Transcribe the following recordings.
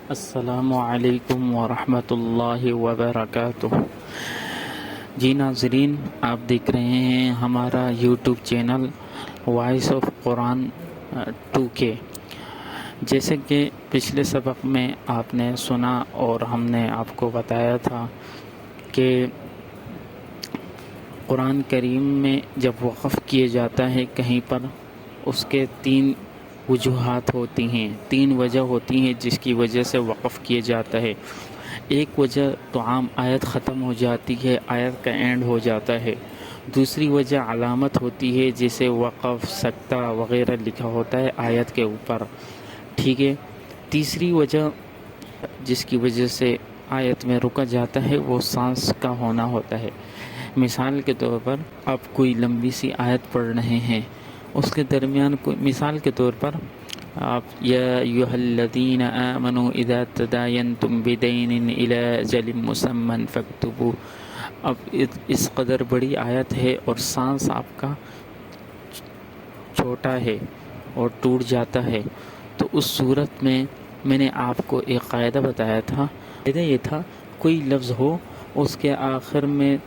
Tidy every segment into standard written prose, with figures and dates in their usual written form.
السلام علیکم ورحمۃ اللہ وبرکاتہ۔ جی ناظرین، آپ دیکھ رہے ہیں ہمارا YouTube channel voice of Quran 2K۔ جیسے کہ پچھلے سبق میں آپ نے سنا اور ہم نے آپ کو بتایا تھا کہ قرآن کریم میں جب وقف کیا جاتا ہے کہیں پر، اس کے 3 وجوہات ہوتی ہیں، 3 وجہ ہوتی ہیں جس کی وجہ سے وقف کیا جاتا ہے۔ ایک وجہ تو عام آیت ختم ہو جاتی ہے، آیت کا اینڈ ہو جاتا ہے۔ دوسری وجہ علامت ہوتی ہے جسے وقف، سکتہ وغیرہ لکھا ہوتا ہے آیت کے اوپر، ٹھیک ہے۔ تیسری وجہ جس کی وجہ سے آیت میں رکا جاتا ہے وہ سانس کا ہونا ہوتا ہے۔ مثال کے طور پر آپ کوئی لمبی سی آیت پڑھ رہے ہیں، اس کے درمیان کوئی مثال کے طور پر آپ یا ایھا الذین آمنوا اذا تداینتم بدین الی اجل مسمى فاکتبوا، اب اس قدر بڑی آیت ہے اور سانس آپ کا چھوٹا ہے اور ٹوٹ جاتا ہے، تو اس صورت میں میں نے آپ کو ایک قاعدہ بتایا تھا۔ قاعدہ یہ تھا، کوئی لفظ ہو اس کے آخر میں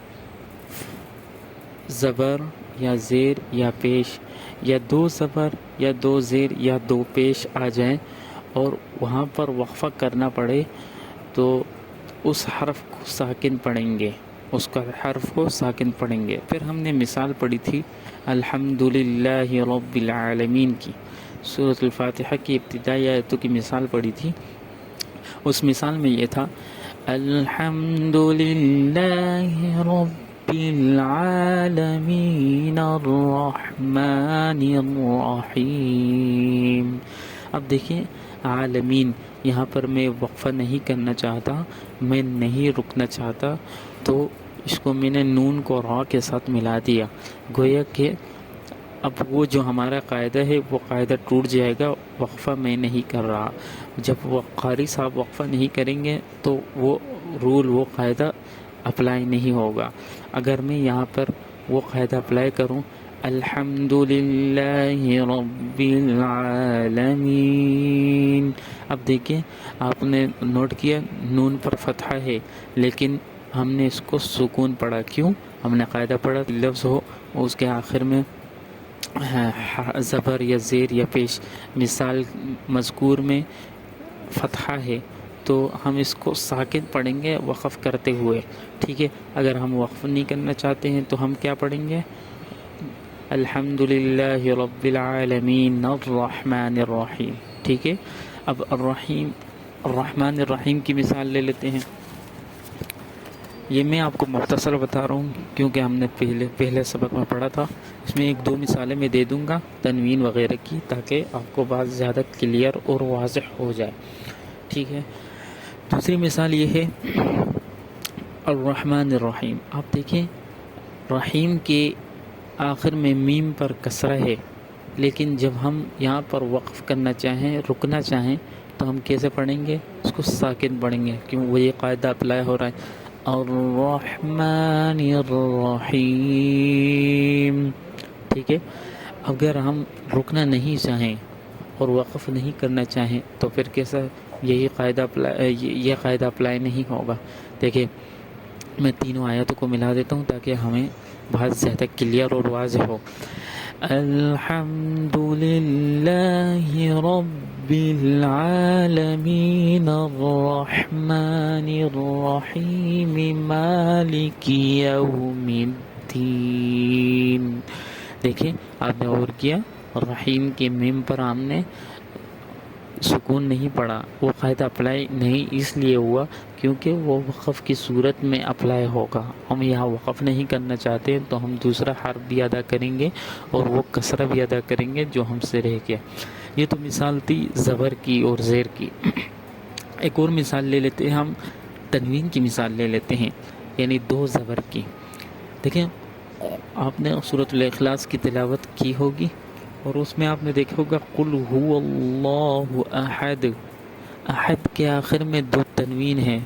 زبر یا زیر یا پیش یا 2 زبر یا 2 زیر یا 2 پیش آ جائیں اور وہاں پر وقفہ کرنا پڑے تو اس حرف کو ساکن پڑھیں گے، اس کا حرف کو ساکن پڑھیں گے۔ پھر ہم نے مثال پڑھی تھی الحمدللہ رب العالمین کی، سورۃ الفاتحہ کی ابتدائی آیتوں کی مثال پڑھی تھی۔ اس مثال میں یہ تھا الحمدللہ رب العالمین الرحمن الرحیم۔ اب دیکھیں عالمین، یہاں پر میں وقفہ نہیں کرنا چاہتا، میں نہیں رکنا چاہتا، تو اس کو میں نے نون کو را کے ساتھ ملا دیا، گویا کہ اب وہ جو ہمارا قاعدہ ہے وہ قاعدہ ٹوٹ جائے گا، وقفہ میں نہیں کر رہا۔ جب وہ قاری صاحب وقفہ نہیں کریں گے تو وہ رول، وہ قاعدہ اپلائی نہیں ہوگا۔ اگر میں یہاں پر وہ قاعدہ اپلائی کروں الحمدللہ رب العالمین، اب دیکھیں آپ نے نوٹ کیا نون پر فتحہ ہے لیکن ہم نے اس کو سکون پڑھا، کیوں؟ ہم نے قاعدہ پڑھا لفظ ہو اس کے آخر میں زبر یا زیر یا پیش، مثال مذکور میں فتحہ ہے تو ہم اس کو ساکن پڑھیں گے وقف کرتے ہوئے، ٹھیک ہے۔ اگر ہم وقف نہیں کرنا چاہتے ہیں تو ہم کیا پڑھیں گے؟ الحمدللہ رب العالمین الرحمن الرحیم، ٹھیک ہے۔ اب الرحمن الرحیم کی مثال لے لیتے ہیں۔ یہ میں آپ کو مختصر بتا رہا ہوں کیونکہ ہم نے پہلے سبق میں پڑھا تھا۔ اس میں 1-2 مثالیں میں دے دوں گا تنوین وغیرہ کی، تاکہ آپ کو بات زیادہ کلیئر اور واضح ہو جائے، ٹھیک ہے۔ دوسری مثال یہ ہے الرحمن الرحیم، آپ دیکھیں رحیم کے آخر میں میم پر کسرہ ہے، لیکن جب ہم یہاں پر وقف کرنا چاہیں، رکنا چاہیں تو ہم کیسے پڑھیں گے؟ اس کو ساکن پڑھیں گے، کیوں؟ وہ یہ قاعدہ اپلائی ہو رہا ہے الرحمن الرحیم، ٹھیک ہے۔ اگر ہم رکنا نہیں چاہیں اور وقف نہیں کرنا چاہیں تو پھر کیسا یہ قاعدہ اپلائی نہیں ہوگا۔ دیکھیں میں تینوں آیتوں کو ملا دیتا ہوں تاکہ ہمیں بہت زیادہ کلیئر اور واضح ہو۔ الحمدللہ رب العالمین الرحمن الرحیم مالک یوم الدین۔ دیکھیں آپ نے اور کیا، رحیم کے میم پر ہم نے سکون نہیں پڑا، وہ قاعدہ اپلائی نہیں اس لیے ہوا کیونکہ وہ وقف کی صورت میں اپلائی ہوگا۔ ہم یہاں وقف نہیں کرنا چاہتے تو ہم دوسرا حرف بھی ادا کریں گے اور وہ کسرہ بھی ادا کریں گے جو ہم سے رہ گیا۔ یہ تو مثال تھی زبر کی اور زیر کی۔ ایک اور مثال لے لیتے ہیں ہم، تنوین کی مثال لے لیتے ہیں، یعنی 2 زبر کی۔ دیکھیں آپ نے سورۃ الاخلاص کی تلاوت کی ہوگی اور اس میں آپ نے دیکھا ہوگا قل هو اللہ احد، احد کے آخر میں 2 تنوین ہیں،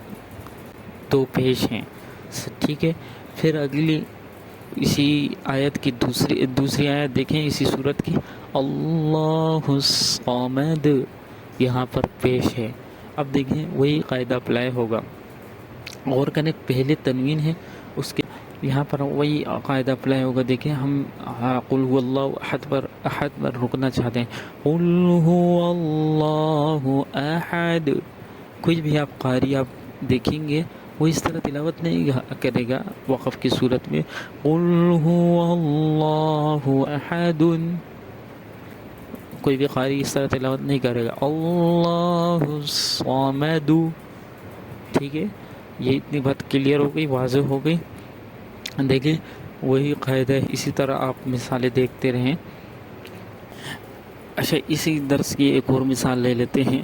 2 پیش ہیں، ٹھیک ہے۔ پھر اگلی اسی آیت کی دوسری آیت دیکھیں اسی صورت کی، اللہ الصمد، یہاں پر پیش ہے۔ اب دیکھیں وہی قاعدہ اپلائی ہوگا، اور کریں پہلے تنوین ہے اس کے یہاں پر وہی قاعدہ اپلائی ہوگا. دیکھیں ہم قل هو اللہ احد پر رکنا چاہتے ہیں. قل هو اللہ احد، کوئی بھی آپ قاری آپ دیکھیں گے وہ اس طرح تلاوت نہیں کرے گا وقف کی صورت میں. قل هو اللہ احد، کوئی بھی قاری اس طرح تلاوت نہیں کرے گا. اللہ الصمد، ٹھیک ہے، یہ اتنی بات کلیئر ہو گئی، واضح ہو گئی. دیکھیں وہی قاعدہ ہے، اسی طرح آپ مثالیں دیکھتے رہیں. اچھا اسی درس کی ایک اور مثال لے لیتے ہیں.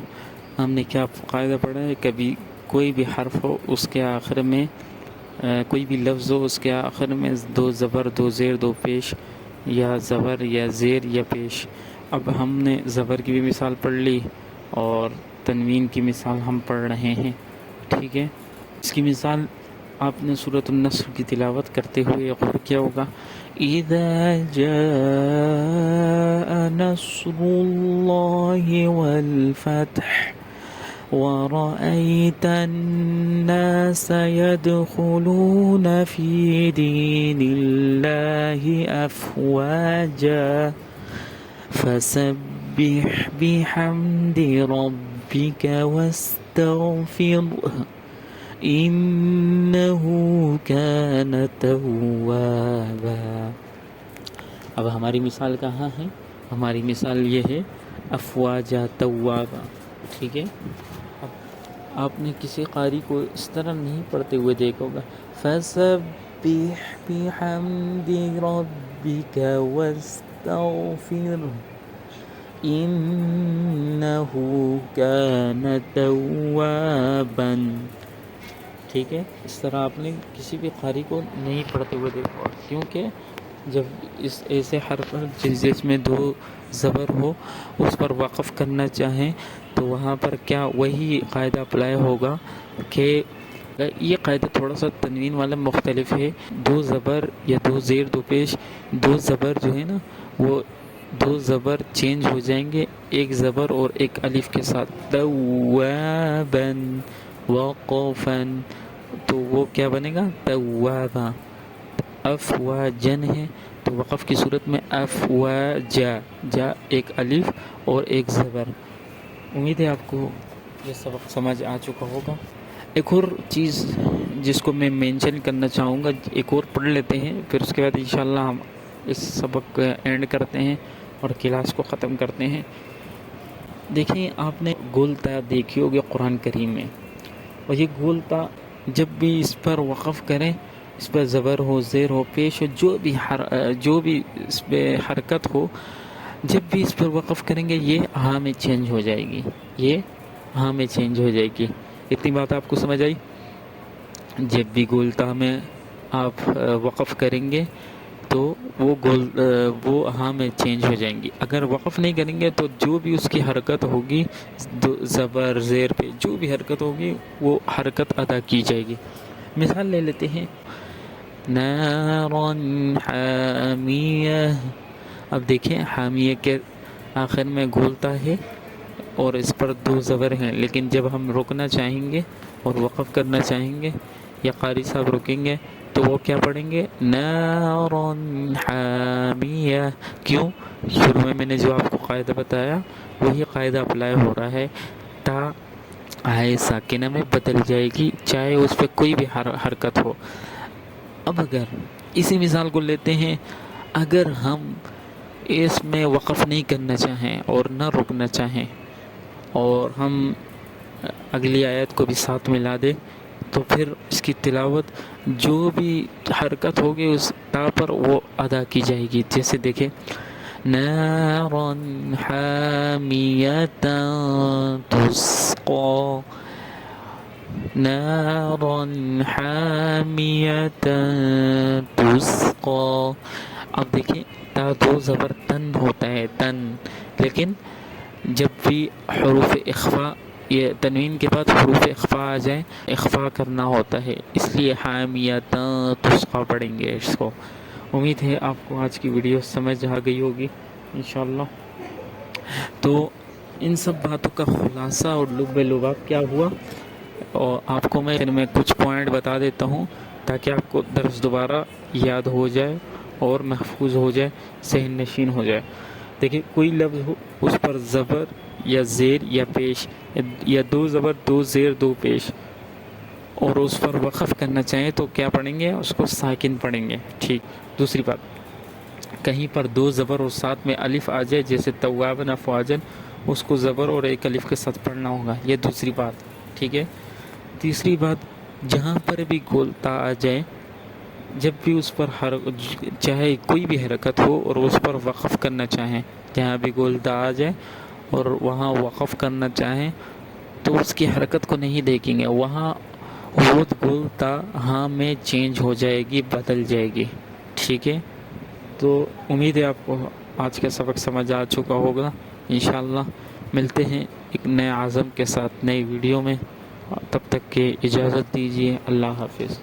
ہم نے کیا قاعدہ پڑھا ہے، کبھی کوئی بھی حرف ہو اس کے آخر میں کوئی بھی لفظ ہو اس کے آخر میں دو زبر دو زیر دو پیش، یا زبر یا زیر یا پیش. اب ہم نے زبر کی بھی مثال پڑھ لی اور تنوین کی مثال ہم پڑھ رہے ہیں، ٹھیک ہے. اس کی مثال آپ نے سورۃ النصر کی تلاوت کرتے ہوئے غور کیا ہوگا. اذا جاء نصر اللہ والفتح ورأيت الناس يدخلون في دين الله أفواجا فسبح بحمد ربك واستغفره إنه كان توابا. اب ہماری مثال کہاں ہے؟ ہماری مثال یہ ہے افواجا توابا، ٹھیک ہے. اب آپ نے کسی قاری کو اس طرح نہیں پڑھتے ہوئے دیکھا ہوگا فَسَبِّحْ بِحَمْدِ رَبِّكَ وَاسْتَغْفِرْهُ إِنَّهُ كَانَ تَوَّابًا، ٹھیک ہے. اس طرح آپ نے کسی بھی قاری کو نہیں پڑھتے ہوئے دیکھا ہوگا، کیونکہ جب اس ایسے حرف جس میں دو زبر ہو اس پر وقف کرنا چاہیں تو وہاں پر کیا وہی قاعدہ اپلائی ہوگا کہ یہ قاعدہ تھوڑا سا تنوین والا مختلف ہے. دو زبر یا دو زیر دو پیش، دو زبر جو ہے نا وہ دو زبر چینج ہو جائیں گے ایک زبر اور ایک الف کے ساتھ. توابا وقفا، تو وہ کیا بنے گا توابا. افواجن ہے تو وقف کی صورت میں افواجا، جا ایک الف اور ایک زبر. امید ہے آپ کو یہ سبق سمجھ آ چکا ہوگا. ایک اور چیز جس کو میں مینشن کرنا چاہوں گا، ایک اور پڑھ لیتے ہیں پھر اس کے بعد انشاءاللہ ہم اس سبق کو اینڈ کرتے ہیں اور کلاس کو ختم کرتے ہیں. دیکھیں آپ نے گولتا دیکھی ہوگی قرآن کریم میں، اور یہ گولتا جب بھی اس پر وقف کریں، اس پر زبر ہو زیر ہو پیش ہو جو بھی اس پہ حرکت ہو، جب بھی اس پر وقف کریں گے یہ ہاں میں چینج ہو جائے گی، یہ ہاں میں چینج ہو جائے گی. اتنی بات آپ کو سمجھ آئی؟ جب بھی گولتا میں آپ وقف کریں گے تو وہ ہاں میں چینج ہو جائیں گی. اگر وقف نہیں کریں گے تو جو بھی اس کی حرکت ہوگی زبر زیر پہ جو بھی حرکت ہوگی وہ حرکت ادا کی جائے گی. مثال لے لیتے ہیں نارن حامیہ. اب دیکھیں حامیہ کے آخر میں گولتا ہے اور اس پر دو زبر ہیں، لیکن جب ہم رکنا چاہیں گے اور وقف کرنا چاہیں گے یا قاری صاحب رکیں گے تو وہ کیا پڑھیں گے نارن حامیہ. کیوں؟ شروع میں نے جو آپ کو قاعدہ بتایا وہی قاعدہ اپلائی ہو رہا ہے. تا آئے ساکنہ میں بدل جائے گی چاہے اس پہ کوئی بھی حرکت ہو. اب اگر اسی مثال کو لیتے ہیں، اگر ہم اس میں وقف نہیں کرنا چاہیں اور نہ رکنا چاہیں اور ہم اگلی آیت کو بھی ساتھ ملا دیں تو پھر اس کی تلاوت جو بھی حرکت ہوگی اس تا پر وہ ادا کی جائے گی. جیسے دیکھیں نارن حامیتا تسقا، نارن حامیتا تسقا. اب دیکھیں تا دو زبر تن ہوتا ہے تن، لیکن جب بھی حروف اخفا یہ تنوین کے بعد حروف اخفا آ جائیں اخفا کرنا ہوتا ہے، اس لیے حامیتا تسقا پڑھیں گے اس کو. امید ہے آپ کو آج کی ویڈیو سمجھ آ گئی ہوگی انشاءاللہ. تو ان سب باتوں کا خلاصہ اور لب لباب کیا ہوا، اور آپ کو میں کچھ پوائنٹ بتا دیتا ہوں تاکہ آپ کو درس دوبارہ یاد ہو جائے اور محفوظ ہو جائے، ذہن نشین ہو جائے۔ دیکھیں کوئی لفظ ہو، اس پر زبر یا زیر یا پیش یا دو زبر دو زیر دو پیش، اور اس پر وقف کرنا چاہیں تو کیا پڑھیں گے؟ اس کو ساکن پڑھیں گے۔ ٹھیک۔ دوسری بات، کہیں پر دو زبر اور ساتھ میں الف آ جائے، جیسے توابن افواجن، اس کو زبر اور ایک الف کے ساتھ پڑھنا ہوگا۔ یہ دوسری بات، ٹھیک ہے۔ تیسری بات، جہاں پر بھی گولتا آ جائے، جب بھی اس پر چاہے کوئی بھی حرکت ہو اور اس پر وقف کرنا چاہیں، جہاں بھی گولتا آ جائے اور وہاں وقف کرنا چاہیں تو اس کی حرکت کو نہیں دیکھیں گے، وہاں وہ گولتا ہاں میں چینج ہو جائے گی، بدل جائے گی۔ ٹھیک ہے۔ تو امید ہے آپ کو آج کا سبق سمجھ آ چکا ہوگا۔ انشاءاللہ ملتے ہیں ایک نئے عزم کے ساتھ نئی ویڈیو میں، تب تک کے اجازت دیجیے۔ اللہ حافظ۔